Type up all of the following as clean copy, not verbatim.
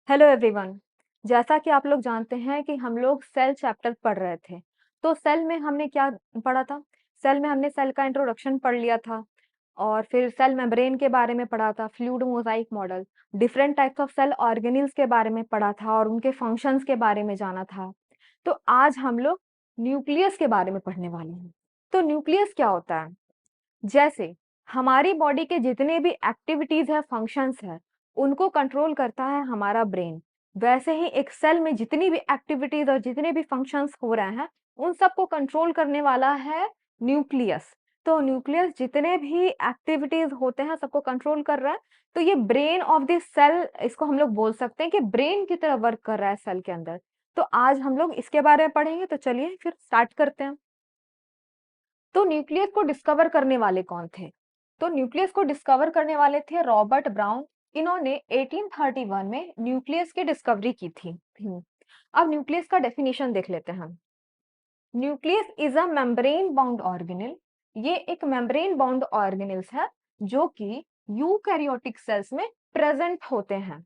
Hello everyone. जैसा कि आप लोग जानते हैं कि हम लोग सेल चैप्टर पढ़ रहे थे। तो सेल में हमने क्या पढ़ा था? सेल में हमने सेल का इंट्रोडक्शन पढ़ लिया था और फिर सेल मेम्ब्रेन के बारे में पढ़ा था, fluid mosaic model, different types of cell organelles के बारे में पढ़ा था और उनके फंक्शंस के बारे में जाना था। तो आज हम लोग न्यूक्लियस के बारे में पढ़ने वाले हैं। तो न्यूक्लियस क्या होता है? जैसे हमारी बॉडी के जितने भी एक्टिविटीज है, फंक्शंस है, उनको कंट्रोल करता है हमारा ब्रेन। वैसे ही एक सेल में जितनी भी एक्टिविटीज और जितने भी फंक्शंस हो रहे हैं, उन सबको कंट्रोल करने वाला है न्यूक्लियस। तो न्यूक्लियस जितने भी एक्टिविटीज होते हैं सबको कंट्रोल कर रहा है। तो ये ब्रेन ऑफ द सेल, इसको हम लोग बोल सकते हैं कि ब्रेन की तरह वर्क कर रहा है सेल के अंदर। तो आज हम लोग इसके बारे में पढ़ेंगे। तो चलिए फिर स्टार्ट करते हैं। तो न्यूक्लियस को डिस्कवर करने वाले कौन थे? तो न्यूक्लियस को डिस्कवर करने वाले थे रॉबर्ट ब्राउन। इन्होंने 1831 में न्यूक्लियस की डिस्कवरी की थी। अब न्यूक्लियस का डेफिनेशन देख लेते हैं। Nucleus is a membrane bound organelle. ये एक मेम्ब्रेन बाउंड ऑर्गेनेल्स है जो कि यूकैरियोटिक सेल्स में प्रेजेंट होते हैं।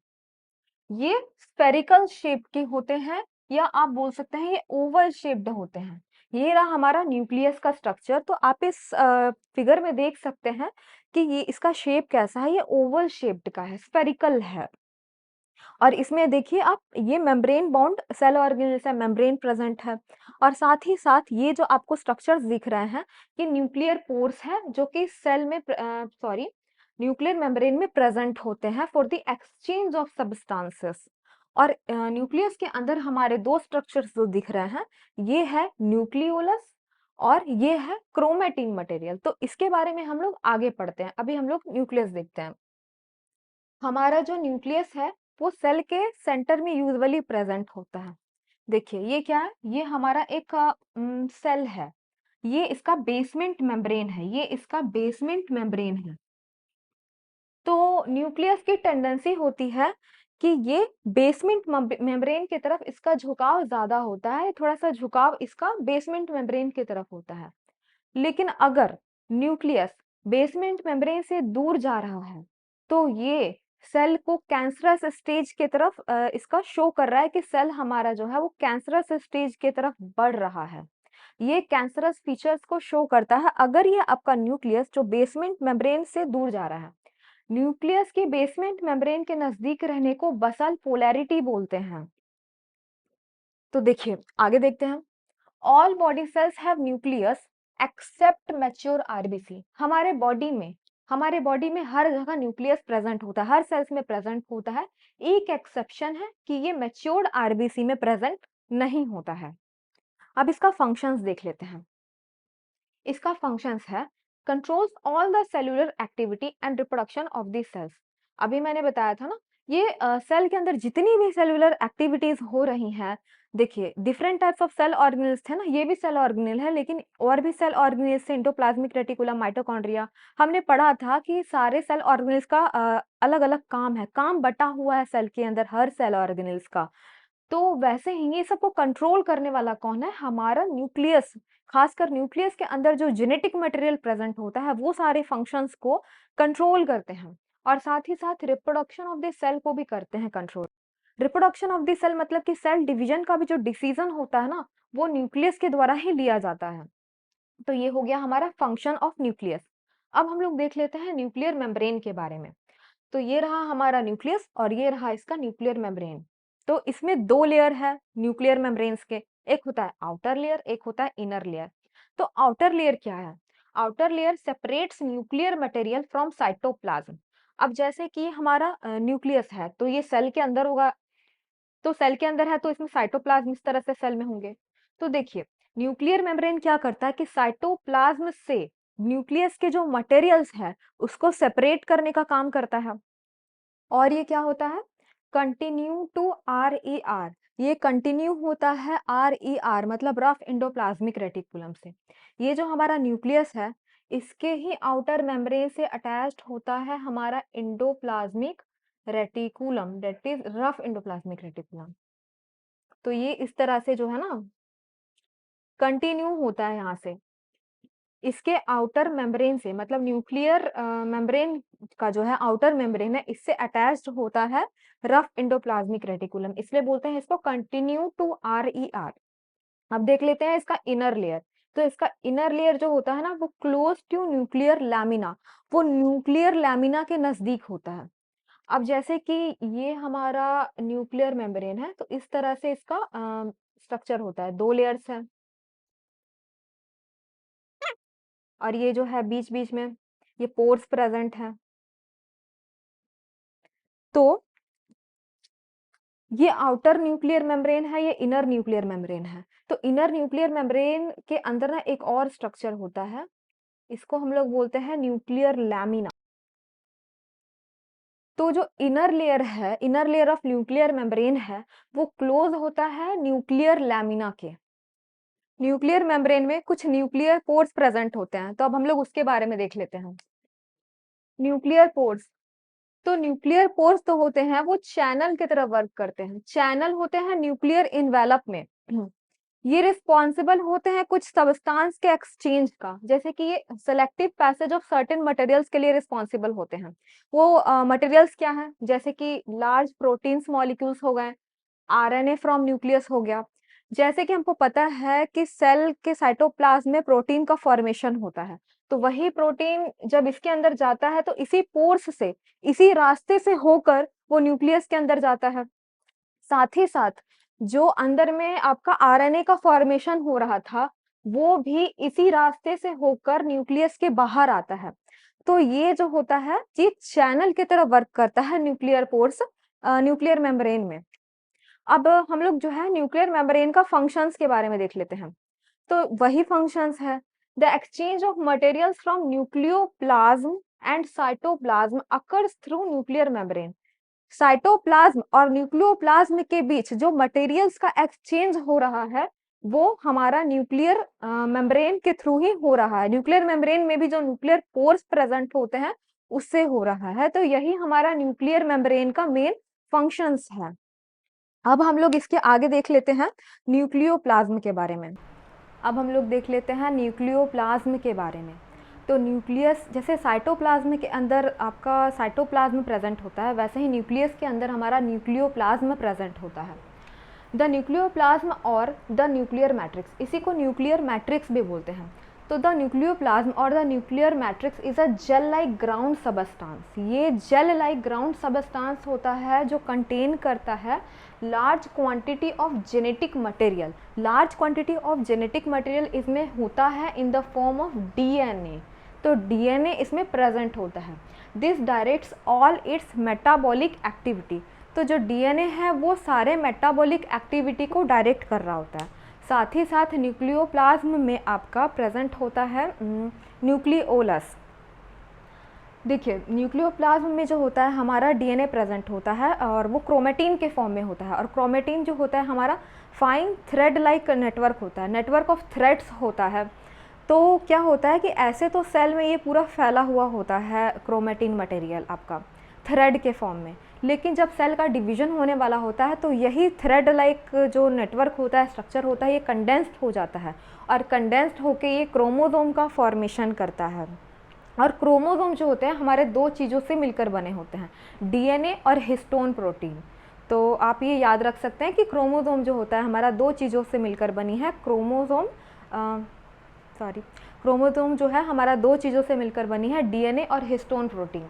ये स्फेरिकल शेप के होते हैं या आप बोल सकते हैं ये ओवल शेप्ड होते हैं। ये रहा हमारा न्यूक्लियस का स्ट्रक्चर। तो आप इस फिगर में देख सकते हैं कि ये इसका शेप कैसा है। ये ओवल शेप्ड का है, स्फेरिकल है। और इसमें देखिए आप, ये मेम्ब्रेन बाउंड सेल ऑर्गेनेल्स है, मेम्ब्रेन प्रेजेंट है। और साथ ही साथ ये जो आपको स्ट्रक्चर्स दिख रहे हैं, ये न्यूक्लियर पोर्स है जो कि सेल में न्यूक्लियर मेम्ब्रेन में प्रेजेंट होते हैं for the exchange of substances. और न्यूक्लियस के अंदर हमारे दो स्ट्रक्चर्स जो दिख रहे हैं, ये है न्यूक्लियोलस और ये है क्रोमेटिन मटेरियल। तो इसके बारे में हम लोग आगे पढ़ते हैं। अभी हम लोग न्यूक्लियस देखते हैं। हमारा जो न्यूक्लियस है वो सेल के सेंटर में यूजुअली प्रेजेंट होता है। देखिए ये क्या है, ये हमारा एक सेल है। ये इसका बेसमेंट मेम्ब्रेन है, ये इसका बेसमेंट मेम्ब्रेन है। तो न्यूक्लियस की टेंडेंसी होती है कि ये बेसमेंट मेम्ब्रेन की तरफ इसका झुकाव ज्यादा होता है, थोड़ा सा झुकाव इसका बेसमेंट मेम्ब्रेन की तरफ होता है। लेकिन अगर न्यूक्लियस बेसमेंट मेम्ब्रेन से दूर जा रहा है तो ये सेल को कैंसरस स्टेज की तरफ इसका शो कर रहा है कि सेल हमारा जो है वो कैंसरस स्टेज की तरफ बढ़ रहा है। ये कैंसरस फीचर्स को शो करता है अगर ये आपका न्यूक्लियस जो बेसमेंट मेम्ब्रेन से दूर जा रहा है। न्यूक्लियस के बेसमेंट मेम्ब्रेन के नजदीक रहने को बसल पोलैरिटी बोलते हैं। तो देखिए आगे देखते हैं। All body cells have nucleus except mature RBC. हमारे बॉडी में हर जगह न्यूक्लियस प्रेजेंट होता है, हर सेल्स में प्रेजेंट होता है। एक एक्सेप्शन है कि ये मैच्योर्ड आरबीसी में प्रेजेंट नहीं होता है। अब इसका फंक्शंस देख लेते हैं। इसका फंक्शंस है controls all the cellular activity and reproduction of the cells. अभी मैंने बताया था ना, ये सेल के अंदर जितनी भी सेलुलर एक्टिविटीज हो रही हैं, देखिए different types of cell organelles थे ना, ये भी सेल ऑर्गेनेल है लेकिन और भी सेल ऑर्गेनेल्स से एंडोप्लाज्मिक रेटिकुलम, माइटोकॉन्ड्रिया। हमने पढ़ा था कि सारे सेल ऑर्गेनेल्स का अलग अलग काम है, काम बटा हुआ है सेल के अंदर हर सेल ऑर्गेनेल्स का। तो वैसे ही ये सबको कंट्रोल करने वाला कौन है? हमारा न्यूक्लियस। खासकर न्यूक्लियस के अंदर जो जेनेटिक मटेरियल प्रेजेंट होता है वो सारे फंक्शंस को कंट्रोल करते हैं और साथ ही साथ रिप्रोडक्शन ऑफ द सेल को भी करते हैं control. Reproduction of the cell मतलब कि सेल डिवीजन का भी जो डिसीजन होता है ना, वो न्यूक्लियस के द्वारा ही लिया जाता है। तो ये हो गया हमारा फंक्शन ऑफ न्यूक्लियस। अब हम लोग देख लेते हैं न्यूक्लियर मेम्ब्रेन के बारे में। तो ये रहा हमारा न्यूक्लियस और ये रहा इसका न्यूक्लियर मेम्ब्रेन। तो इसमें दो लेयर है न्यूक्लियर मेम्ब्रेन्स के, एक होता है आउटर लेयर, एक होता है इनर लेयर। तो आउटर लेयर क्या है? Outer layer separates nuclear material from cytoplasm. अब जैसे कि हमारा न्यूक्लियस है तो ये सेल के अंदर होगा, तो सेल के अंदर है तो इसमें साइटोप्लाज्म इस तरह से सेल में होंगे। तो देखिए न्यूक्लियर मेम्ब्रेन क्या करता है कि साइटोप्लाज्म से न्यूक्लियस के जो मटेरियल्स है उसको सेपरेट करने का काम करता है। और ये क्या होता है? Continue to R E R. ये कंटिन्यू होता है आर ई आर मतलब रफ इंडोप्लाज्मिक रेटिकुलम से। ये जो हमारा न्यूक्लियस है इसके ही आउटर मेम्ब्रेन से अटैच्ड होता है हमारा endoplasmic reticulum, that is rough endoplasmic reticulum. तो ये इस तरह से जो है ना कंटिन्यू होता है यहाँ से। इसके आउटर मेम्ब्रेन से, मतलब न्यूक्लियर मेम्ब्रेन का जो है आउटर मेम्ब्रेन है, इससे अटैच्ड होता है रफ एंडोप्लाज्मिक रेटिकुलम, इसलिए बोलते हैं इसको कंटिन्यू टू RER। अब देख लेते हैं इसका इनर लेयर। तो इसका इनर लेयर जो होता है ना, वो क्लोज टू न्यूक्लियर लैमिना, वो न्यूक्लियर लैमिना के नजदीक होता है। अब जैसे कि ये हमारा न्यूक्लियर मेम्ब्रेन है, तो इस तरह से इसका स्ट्रक्चर होता है, 2 लेयर्स हैं। और ये जो है बीच-बीच में ये पोर्स प्रेजेंट हैं। तो ये आउटर न्यूक्लियर मेम्ब्रेन है, ये इनर न्यूक्लियर मेम्ब्रेन है। तो इनर न्यूक्लियर मेम्ब्रेन के अंदर ना एक और स्ट्रक्चर होता है, इसको हम लोग बोलते हैं न्यूक्लियर लैमिना। तो जो इनर लेयर है, inner layer of nuclear membrane है, वो क्लोज होता है न्यूक्लियर लैमिना के। न्यूक्लियर मेम्ब्रेन में कुछ न्यूक्लियर पोर्स प्रेजेंट होते हैं, तो अब हम लोग उसके बारे में देख लेते हैं। न्यूक्लियर पोर्स, तो न्यूक्लियर पोर्स तो होते हैं वो चैनल की तरह वर्क करते हैं, चैनल होते हैं न्यूक्लियर इन्वेलप में। ये रिस्पॉन्सिबल होते हैं कुछ सब्सटेंस के एक्सचेंज का, जैसे कि ये selective passage of certain materials के लिए रिस्पॉन्सिबल होते हैं। वो मटेरियल्स क्या हैं, जैसे कि लार्ज प्रोटीन्स मॉलिक्यूल्स हो गए, RNA फ्रॉम न्यूक्लियस हो गया। जैसे कि हमको पता है कि सेल के साइटोप्लाज्म में प्रोटीन का फॉर्मेशन होता है, तो वही प्रोटीन जब इसके अंदर जाता है तो इसी पोर्स से, इसी रास्ते से होकर वो न्यूक्लियस के अंदर जाता है। साथ ही साथ जो अंदर में आपका RNA का फॉर्मेशन हो रहा था, वो भी इसी रास्ते से होकर न्यूक्लियस के बाहर आता है। तो ये जो होता है, ये चैनल की तरह वर्क करता है न्यूक्लियर पोर्स न्यूक्लियर मेम्ब्रेन में। अब हम लोग जो है न्यूक्लियर मेम्ब्रेन का फंक्शंस के बारे में देख लेते हैं। तो वही फंक्शंस है, the exchange of materials from nucleoplasm and cytoplasm occurs through nuclear membrane. Cytoplasm और न्यूक्लियोप्लाज्म के बीच जो मटेरियल्स का एक्सचेंज हो रहा है, वो हमारा न्यूक्लियर मेम्ब्रेन के थ्रू ही हो रहा है। न्यूक्लियर मेम्ब्रेन में भी जो न्यूक्लियर पोर्स प्रेजेंट होते हैं, उससे हो रहा है। तो यही हमारा न्यूक्लियर मेम्ब्रेन का मेन फंक्शंस है। अब हम लोग इसके आगे देख लेते हैं न्यूक्लियोप्लाज्म के बारे में। अब हम लोग देख लेते हैं न्यूक्लियोप्लाज्म के बारे में। तो न्यूक्लियस, जैसे साइटोप्लाज्म के अंदर आपका साइटोप्लाज्म प्रेजेंट होता है, वैसे ही न्यूक्लियस के अंदर हमारा न्यूक्लियोप्लाज्म प्रेजेंट होता है। द न्यूक्लियोप्लाज्म और द न्यूक्लियर मैट्रिक्स, इसी को न्यूक्लियर मैट्रिक्स भी बोलते हैं। तो द न्यूक्लियोप्लाज्म और the nuclear matrix is a gel like ground substance. ये जेल लाइक ग्राउंड सबस्टांस होता है जो कंटेन करता है large quantity of genetic material. Large quantity of genetic material इसमें होता है in the form of DNA। तो DNA इसमें प्रेजेंट होता है। This directs all it's metabolic activity. तो जो DNA है वो सारे मेटाबॉलिक एक्टिविटी को डायरेक्ट कर रहा होता है। साथ ही साथ न्यूक्लियोप्लाज्म में आपका प्रेजेंट होता है न्यूक्लियोलस। देखिए, न्यूक्लियोप्लाज्म में जो होता है हमारा DNA प्रेजेंट होता है और वो क्रोमेटिन के फॉर्म में होता है। और क्रोमेटिन जो होता है हमारा फाइन थ्रेड लाइक नेटवर्क होता है, नेटवर्क ऑफ थ्रेड्स होता है। तो क्या होता है कि ऐसे तो सेल में ये पूरा फैला हुआ होता है क्रोमेटिन मटेरियल आपका थ्रेड के फॉर्म में, लेकिन जब सेल का डिवीजन होने वाला होता है तो यही थ्रेड लाइक जो नेटवर्क होता है, स्ट्रक्चर होता है, ये कंडेंस्ड हो जाता है और कंडेंस्ड होके ये क्रोमोसोम का फॉर्मेशन करता है। और क्रोमोसोम जो होते हैं हमारे 2 चीज़ों से मिलकर बने होते हैं, DNA और हिस्टोन प्रोटीन। तो आप ये याद रख सकते हैं कि क्रोमोसोम जो होता है हमारा 2 चीज़ों से मिलकर बनी है। क्रोमोसोम जो है हमारा 2 चीज़ों से मिलकर बनी है, DNA और हिस्टोन प्रोटीन।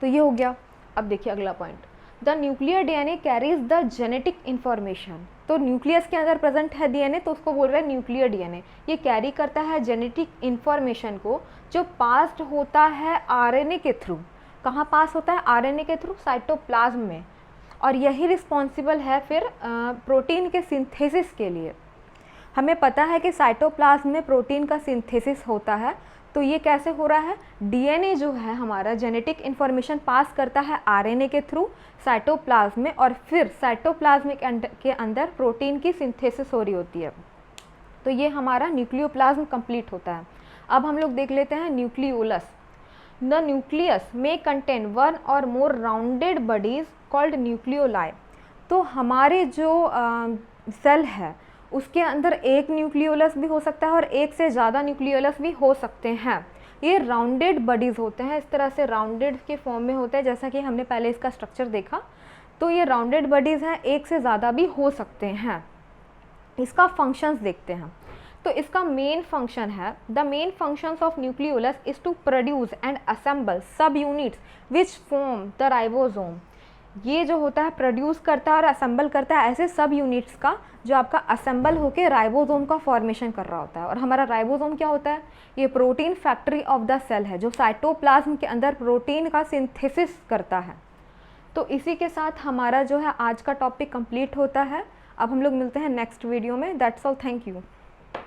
तो ये हो गया। अब देखिए अगला point, the nuclear DNA carries the genetic information. तो न्यूक्लियस के अंदर प्रेजेंट है DNA, तो उसको बोल रहे हैं न्यूक्लियर DNA। ये कैरी करता है जेनेटिक इन्फॉर्मेशन को, जो पास्ड होता है RNA के थ्रू। कहाँ पास होता है? RNA के थ्रू, साइटोप्लाज्म में। और यही रिस्पॉन्सिबल है फिर प्रोटीन के सिंथेसिस के लिए। हमें पता है कि साइटोप्लाज्म में प्रोटीन का सिंथेसिस होता है, तो ये कैसे हो रहा है? DNA जो है हमारा जेनेटिक इन्फॉर्मेशन पास करता है RNA के थ्रू साइटोप्लाज्म में, और फिर साइटोप्लाज्म के अंदर प्रोटीन की सिंथेसिस हो रही होती है। तो ये हमारा न्यूक्लियोप्लाज्म कंप्लीट होता है। अब हम लोग देख लेते हैं न्यूक्लियोलस। द न्यूक्लियस में कंटेन 1 और मोर राउंडेड बॉडीज कॉल्ड न्यूक्लियोलाई। तो हमारे जो सेल है उसके अंदर एक न्यूक्लियोलस भी हो सकता है और एक से ज़्यादा न्यूक्लियोलस भी हो सकते हैं। ये राउंडेड बॉडीज़ होते हैं, इस तरह से राउंडेड के फॉर्म में होते हैं, जैसा कि हमने पहले इसका स्ट्रक्चर देखा। तो ये राउंडेड बॉडीज़ हैं, एक से ज़्यादा भी हो सकते हैं। इसका फंक्शंस देखते हैं। तो इसका मेन फंक्शन है, the main functions of nucleolus is to produce and assemble sub units which form the ribosome. ये जो होता है प्रोड्यूस करता है और असेंबल करता है ऐसे सब यूनिट्स का जो आपका असेंबल होकर राइबोसोम का फॉर्मेशन कर रहा होता है। और हमारा राइबोसोम क्या होता है? ये protein factory of the cell है, जो साइटोप्लाज्म के अंदर प्रोटीन का सिंथेसिस करता है। तो इसी के साथ हमारा जो है आज का टॉपिक कंप्लीट होता है। अब हम लोग मिलते हैं नेक्स्ट वीडियो में। That's all, thank you.